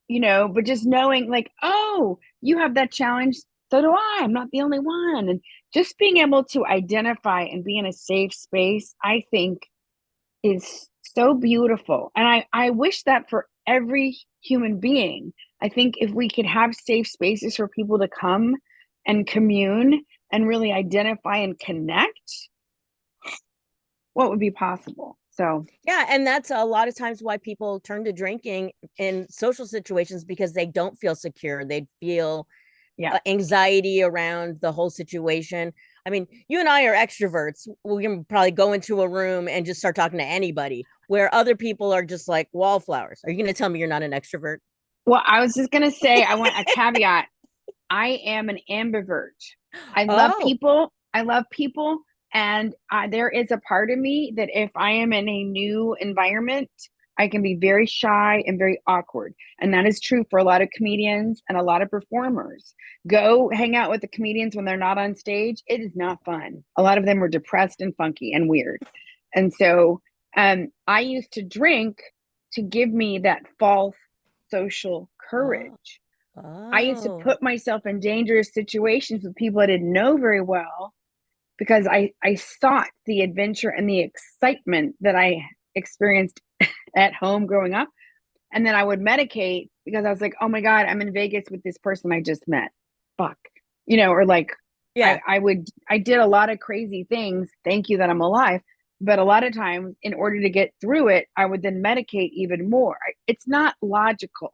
but just knowing like, oh, you have that challenge, so do I. I'm not the only one. And just being able to identify and be in a safe space, I think, is so beautiful. And I wish that for every human being. I think if we could have safe spaces for people to come and commune and really identify and connect, what would be possible? So, Yeah, and that's a lot of times why people turn to drinking in social situations, because they don't feel secure. They feel yeah. anxiety around the whole situation. I mean, you and I are extroverts. We can probably go into a room and just start talking to anybody, where other people are just like wallflowers. Are you going to tell me you're not an extrovert? Well, I was just going to say, I want a caveat. I am an ambivert. I love Oh, people. I love people. And there is a part of me that if I am in a new environment, I can be very shy and very awkward. And that is true for a lot of comedians and a lot of performers. Go hang out with the comedians when they're not on stage. It is not fun. A lot of them are depressed and funky and weird. And so I used to drink to give me that false social oh, courage. I used to oh. put myself in dangerous situations with people I didn't know very well, because I sought the adventure and the excitement that I experienced at home growing up. And then I would medicate because I was like, oh my God, I'm in Vegas with this person I just met. Fuck. Or like Yeah. I did a lot of crazy things. Thank you that I'm alive. But a lot of times, in order to get through it, I would then medicate even more. It's not logical.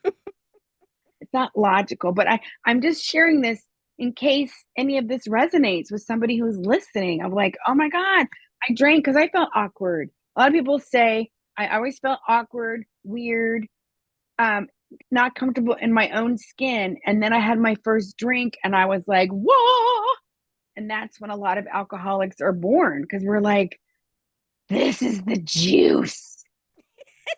It's not logical, but I'm just sharing this in case any of this resonates with somebody who's listening. I'm like, oh my God, I drank because I felt awkward. A lot of people say I always felt awkward, weird, um, not comfortable in my own skin. And then I had my first drink and I was like, whoa. And that's when a lot of alcoholics are born, because we're like, this is the juice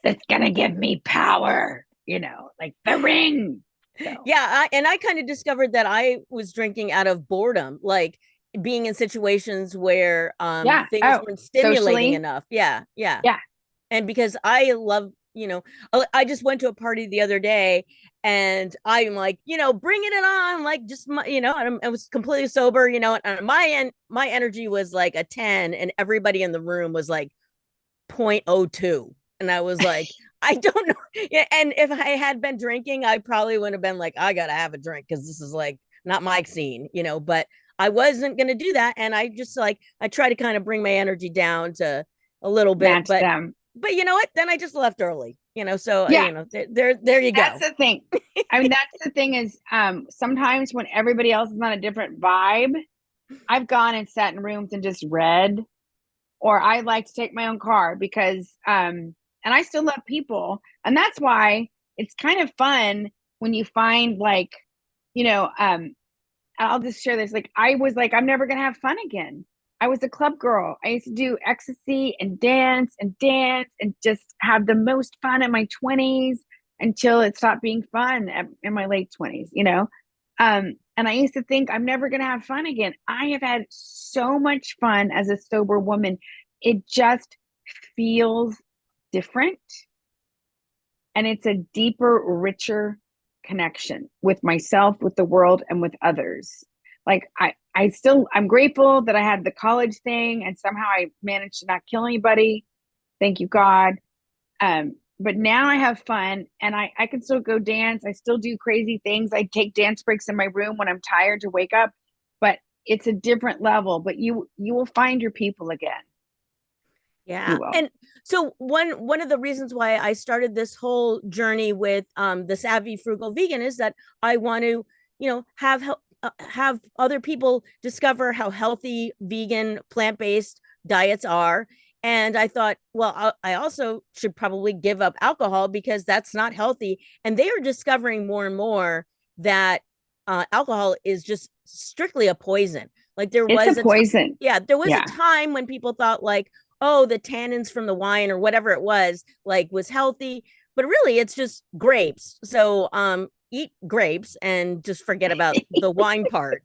that's going to give me power, like the ring. So, Yeah, and I kind of discovered that I was drinking out of boredom, like being in situations where yeah. things Oh, weren't stimulating socially. enough. Yeah, yeah. Yeah. And because I love, I just went to a party the other day and I'm like, bringing it on, like just and I was completely sober, and my energy was like a 10 and everybody in the room was like 0.02. And I was like, I don't know. Yeah, and if I had been drinking, I probably would have been like, I gotta have a drink because this is like not my scene, but I wasn't gonna do that. And I just like I try to kind of bring my energy down to a little bit, Match but them. you know what? Then I just left early, so Yeah. there you That's go. the thing. I mean, that's the thing is sometimes when everybody else is on a different vibe, I've gone and sat in rooms and just read, or I like to take my own car because and I still love people. And that's why it's kind of fun when you find like, I'll just share this. Like I was like, I'm never gonna have fun again. I was a club girl. I used to do ecstasy and dance and just have the most fun in my 20s until it stopped being fun in my late 20s. And I used to think I'm never going to have fun again. I have had so much fun as a sober woman. It just feels different. And it's a deeper, richer connection with myself, with the world, and with others. Like I'm grateful that I had the college thing and somehow I managed to not kill anybody. Thank you, God. But now I have fun and I can still go dance. I still do crazy things. I take dance breaks in my room when I'm tired to wake up, but it's a different level. But you will find your people again. Yeah. You will. And so one of the reasons why I started this whole journey with the Savvy Frugal Vegan is that I want to, have other people discover how healthy vegan plant-based diets are. And I thought, well, I also should probably give up alcohol because that's not healthy. And they are discovering more and more that alcohol is just strictly a poison. Like It's a poison. there was a Yeah. time when people thought like, oh, the tannins from the wine or whatever it was, like was healthy, but really it's just grapes. So eat grapes and just forget about the wine part.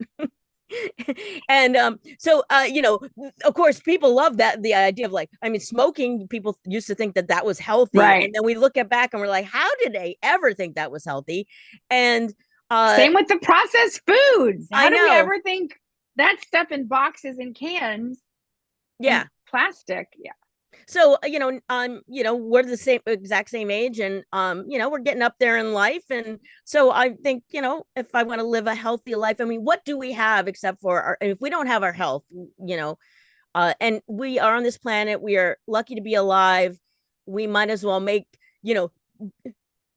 And so of course people love that, the idea of like, I mean, smoking, people used to think that that was healthy, and Right. then we look at back and we're like, how did they ever think that was healthy? And Same with the processed foods. I How do we know, ever think that stuff in boxes and cans and yeah. plastic? Yeah. So we're the exact same age, and we're getting up there in life, and so I think, if I want to live a healthy life, I mean, what do we have except for if we don't have our health, and we are on this planet, we are lucky to be alive, we might as well you know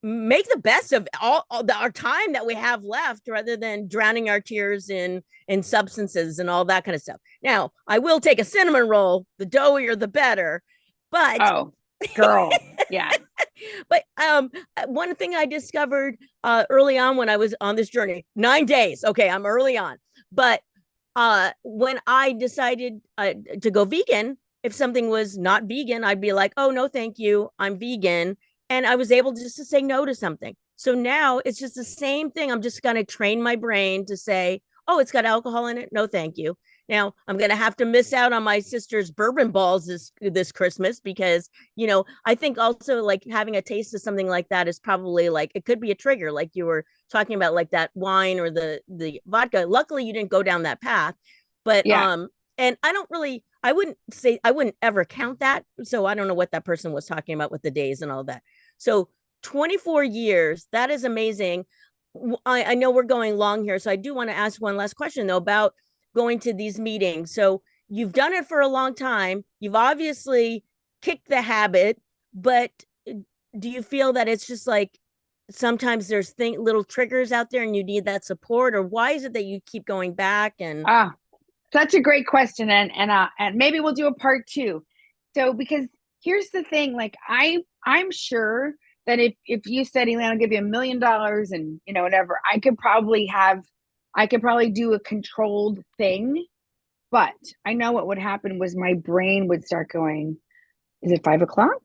make the best of our time that we have left, rather than drowning our tears in substances and all that kind of stuff. Now, I will take a cinnamon roll, the doughier the better, but Oh, girl. Yeah. but one thing I discovered early on when I was on this journey, 9 days, okay, I'm early on, but when I decided to go vegan, if something was not vegan, I'd be like, oh no, thank you, I'm vegan. And I was able just to say no to something. So now it's just the same thing. I'm just going to train my brain to say, oh, it's got alcohol in it. No, thank you. Now I'm going to have to miss out on my sister's bourbon balls this Christmas because, I think also like having a taste of something like that is probably like, it could be a trigger. Like you were talking about, like that wine or the vodka. Luckily you didn't go down that path, but, Yeah. and I wouldn't ever count that. So I don't know what that person was talking about with the days and all that. So 24 years, that is amazing. I know we're going long here, so I do want to ask one last question though about going to these meetings. So you've done it for a long time. You've obviously kicked the habit, but do you feel that it's just like sometimes there's little triggers out there and you need that support, or why is it that you keep going back? And Ah, such a great question, and maybe we'll do a part two. So because here's the thing, like I'm sure that if you said, Elaine, I'll give you $1 million and whatever, I could probably do a controlled thing. But I know what would happen was my brain would start going, is it 5 o'clock?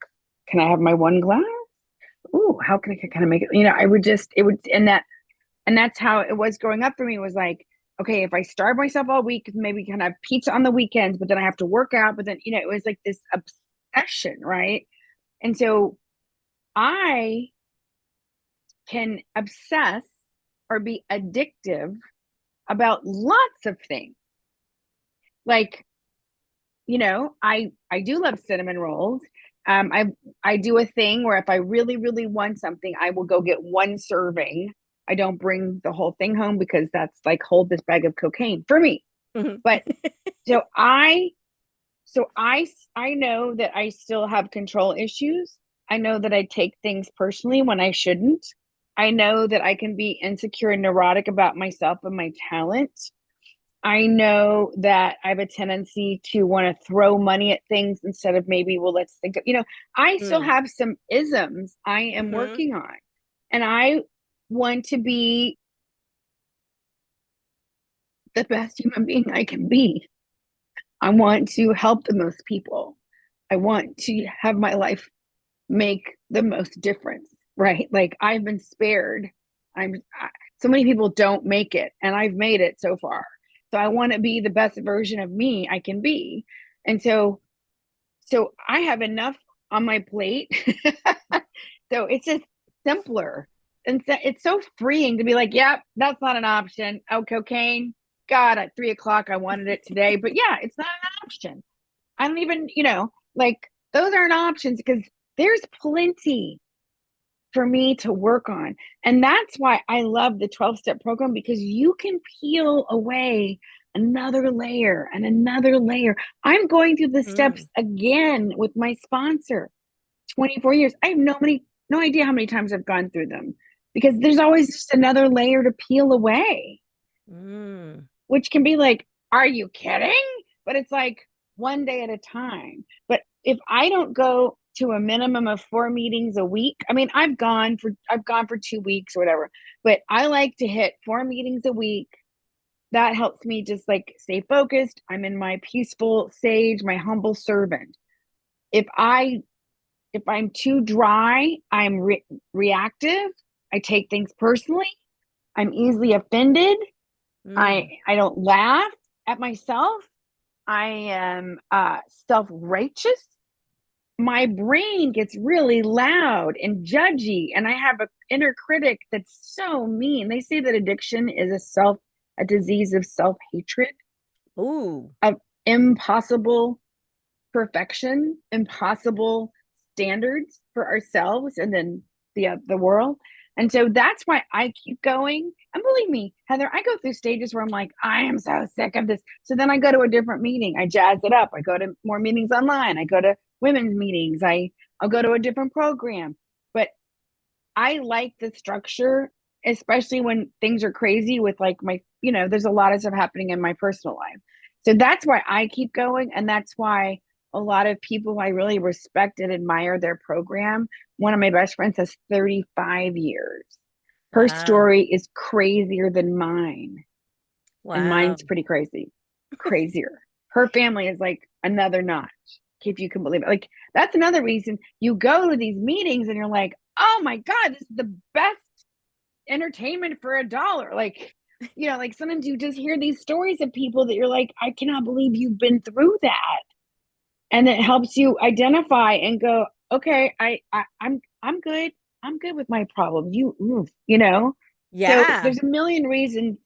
Can I have my one glass? Ooh, how can I kind of make it? I would just, it would, and that's how it was growing up for me. It was like, okay, if I starve myself all week, maybe can have pizza on the weekends, but then I have to work out. But then, it was like this obsession, right? And so I can obsess or be addictive about lots of things. Like, I do love cinnamon rolls. I do a thing where if I really, really want something, I will go get one serving. I don't bring the whole thing home because that's like hold this bag of cocaine for me. Mhm. But so I know that I still have control issues. I know that I take things personally when I shouldn't. I know that I can be insecure and neurotic about myself and my talent. I know that I have a tendency to want to throw money at things instead of maybe, well, let's think of, I still Mm. have some isms I am Mhm. working on. And I want to be the best human being I can be. I want to help the most people. I want to have my life make the most difference, right? Like I've been spared. So many people don't make it, and I've made it so far. So I want to be the best version of me I can be. And so I have enough on my plate. So it's just simpler. And so it's so freeing to be like, yep, that's not an option. Oh, cocaine. God, at 3 o'clock, I wanted it today. But yeah, it's not an option. I don't even, like those aren't options because there's plenty for me to work on. And that's why I love the 12-step program because you can peel away another layer and another layer. I'm going through the steps Mm. again with my sponsor. 24 years. I have no idea how many times I've gone through them because there's always just another layer to peel away, Mm. which can be like, are you kidding? But it's like one day at a time. But if I don't go to a minimum of 4 meetings a week, I mean, I've gone for 2 weeks or whatever, but I like to hit 4 meetings a week. That helps me just like stay focused. I'm in my peaceful sage, my humble servant. If I if I'm too dry, I'm reactive. I take things personally. I'm easily offended. I Mm. I don't laugh at myself. I am self-righteous. My brain gets really loud and judgy, and I have an inner critic that's so mean. They say that addiction is a disease of self-hatred, Ooh. of impossible perfection, impossible standards for ourselves and then the world. And so that's why I keep going. And believe me, Heather, I go through stages where I'm like, I am so sick of this. So then I go to a different meeting. I jazz it up. I go to more meetings online. I go to women's meetings. I'll go to a different program. But I like the structure, especially when things are crazy with like there's a lot of stuff happening in my personal life. So that's why I keep going. And that's why a lot of people I really respect and admire their program. One of my best friends has 35 years. Her Wow. story is crazier than mine. And Wow. mine's pretty crazy, crazier. Her family is like another notch, if you can believe it. Like, that's another reason you go to these meetings and you're like, oh my God, this is the best entertainment for $1. Like sometimes you just hear these stories of people that you're like, I cannot believe you've been through that. And it helps you identify and go, okay, I'm good. I'm good with my problems. So Yeah. there's a million reasons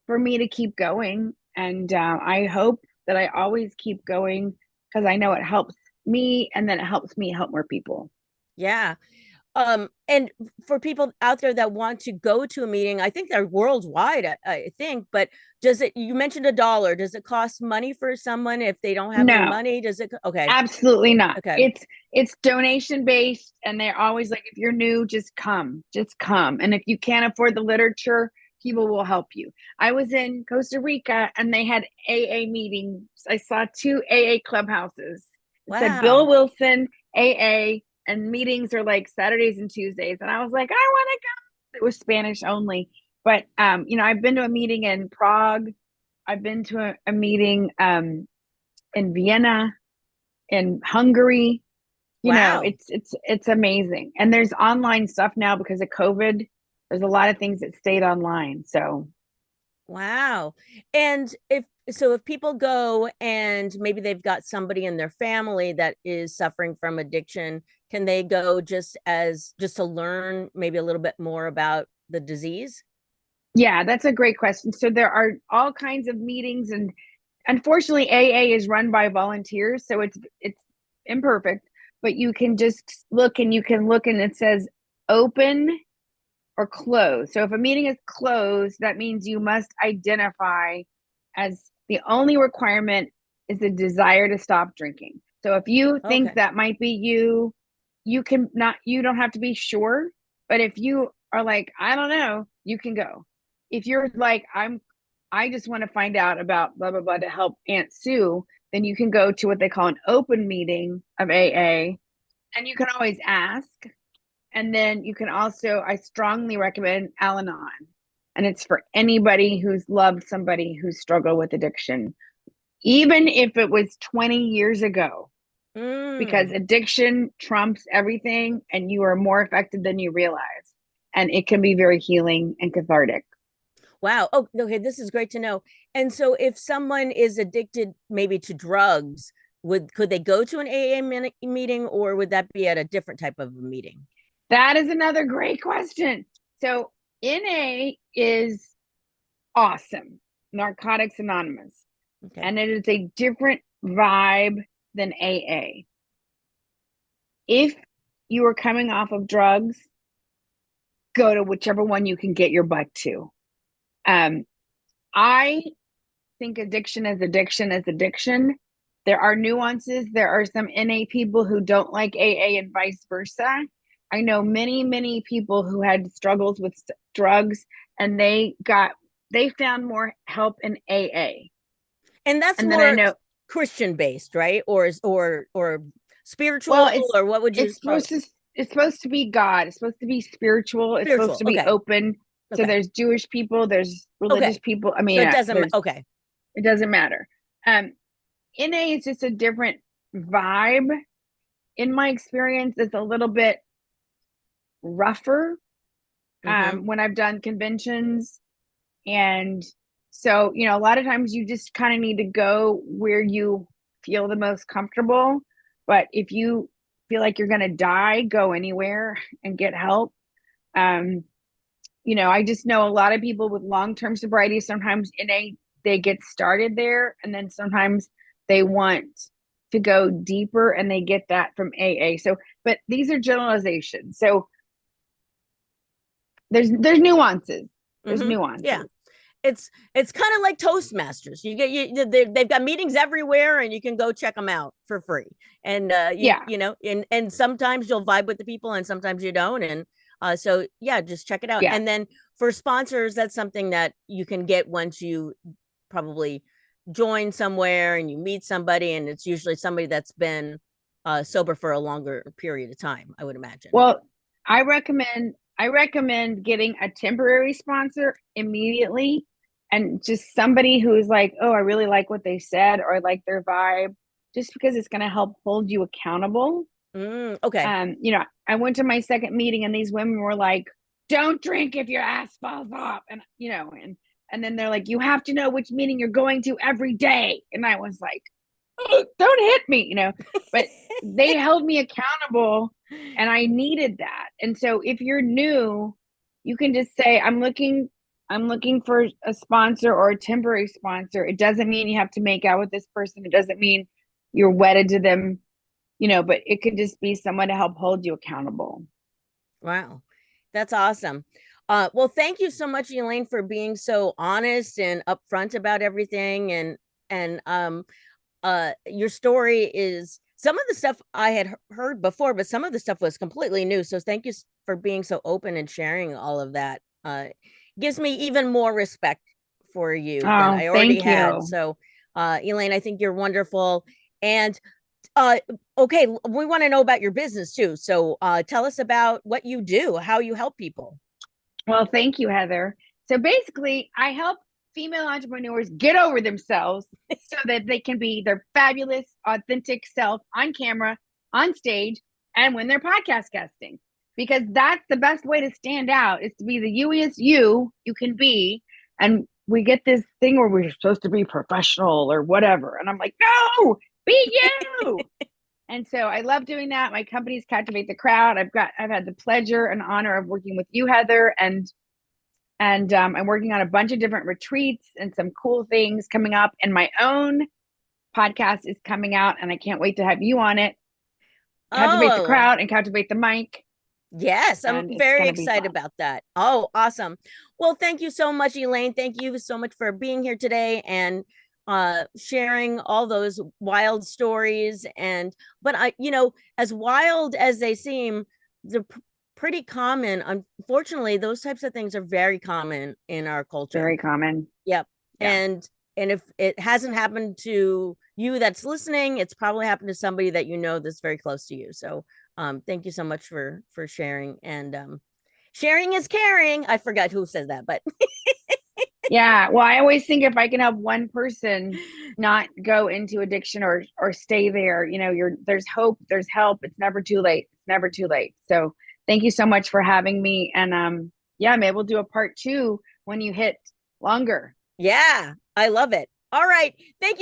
for me to keep going. And I hope that I always keep going because I know it helps me and then it helps me help more people. Yeah. And for people out there that want to go to a meeting, I think they're worldwide, I think, but does it, you mentioned $1, does it cost money for someone if they don't have any No, money? Does it, okay, absolutely not. okay. It's donation based, and they're always like, if you're new, just come. And if you can't afford the literature, people will help you. I was in Costa Rica and they had AA meetings. I saw 2 AA clubhouses. It said Bill Wow. Wilson AA, and meetings are like Saturdays and Tuesdays. And I was like, I want to go. It was Spanish only. But I've been to a meeting in Prague. I've been to a meeting in Vienna, in Hungary. Wow. It's amazing. And there's online stuff now because of COVID. There's a lot of things that stayed online. So Wow. And if people go and maybe they've got somebody in their family that is suffering from addiction, can they go just to learn maybe a little bit more about the disease? yeah, that's a great question. So there are all kinds of meetings, and unfortunately AA is run by volunteers, so it's imperfect, but you can just look, and it says open or closed. So if a meeting is closed, that means you must identify as the only requirement is the desire to stop drinking. So if you think Okay. that might be you, you don't have to be sure, but if you are like, I don't know, you can go. If you're like, I just want to find out about blah blah blah to help Aunt Sue, then you can go to what they call an open meeting of AA, and you can always ask. And then you can also, I strongly recommend Al Anon. And it's for anybody who's loved somebody who's struggled with addiction, even if it was 20 years ago, because Mm. addiction trumps everything and you are more affected than you realize. And it can be very healing and cathartic. Wow. Oh, okay. This is great to know. And so, if someone is addicted, maybe to drugs, could they go to an AA meeting, or would that be at a different type of a meeting? That is another great question. So, NA is awesome, Narcotics Anonymous, Okay. and it is a different vibe than AA. If you are coming off of drugs, go to whichever one you can get your butt to. I think addiction is addiction is addiction. There are nuances. There are some NA people who don't like AA and vice versa. I know many, many people who had struggles with drugs, and they found more help in AA. And that's And then I more know, Christian based, right? Or well, spiritual, or what would you it's supposed to be God. It's supposed to be spiritual. It's supposed spiritual? to be Okay. open. So Okay. there's Jewish people, there's religious Okay. people. I So mean, it doesn't there's okay. it doesn't matter. Um, NA is just a different vibe. In my experience, it's a little bit rougher Mm-hmm. when I've done conventions. And so, a lot of times you just kind of need to go where you feel the most comfortable. But if you feel like you're going to die, go anywhere and get help. Um, I just know a lot of people with long-term sobriety, sometimes they get started there, and then sometimes they want to go deeper and they get that from AA. So, but these are generalizations. So there's nuances. There's Mm-hmm. Yeah. nuances. It's kind of like Toastmasters. They've got meetings everywhere, and you can go check them out for free. And Yeah. and sometimes you'll vibe with the people, and sometimes you don't. And so yeah, just check it out. Yeah. And then for sponsors, that's something that you can get once you probably join somewhere and you meet somebody, and it's usually somebody that's been sober for a longer period of time, I would imagine. Well, I recommend getting a temporary sponsor immediately, and just somebody who is like, oh, I really like what they said, or I like their vibe, just because it's going to help hold you accountable. Okay. I went to my second meeting and these women were like, don't drink if your ass falls off. And then they're like, you have to know which meeting you're going to every day. And I was like, oh, don't hit me. But they held me accountable, and I needed that. And so if you're new, you can just say, I'm looking for a sponsor or a temporary sponsor. It doesn't mean you have to make out with this person. It doesn't mean you're wedded to them, but it could just be someone to help hold you accountable. Wow. That's awesome. Well, thank you so much, Elaine, for being so honest and upfront about everything. And your story is some of the stuff I had heard before, but some of the stuff was completely new. So thank you for being so open and sharing all of that. Gives me even more respect for you than Oh, I already thank had. you. So, Elaine, I think you're wonderful. And uh, okay, we want to know about your business too. So, tell us about what you do, how you help people. Well, thank you, Heather. So basically, I help female entrepreneurs get over themselves so that they can be their fabulous, authentic self on camera, on stage, and when they're podcast guesting. Because that's the best way to stand out is to be the youiest you can be. And we get this thing where we're supposed to be professional or whatever. And I'm like, no, be you. And so I love doing that. My companies Captivate the Crowd. I've had the pleasure and honor of working with you, Heather, and I'm working on a bunch of different retreats and some cool things coming up. And my own podcast is coming out, and I can't wait to have you on it. Captivate the Oh, Crowd and Captivate the Mic, yes, I'm and it's very gonna be excited fun. about that. Oh, awesome. Well, thank you so much, Elaine. Thank you so much for being here today and sharing all those wild stories. And but as wild as they seem, they're pretty common. Unfortunately, those types of things are very common in our culture. Very common. Yep. Yeah. And if it hasn't happened to you that's listening, it's probably happened to somebody that you know that's very close to you. So thank you so much for sharing. And sharing is caring. I forgot who says that, but Yeah. Well, I always think if I can help one person not go into addiction or stay there, there's hope, there's help. It's never too late. It's never too late. So thank you so much for having me. And yeah, maybe we'll do a part two when you hit longer. yeah, I love it. All right. Thank you.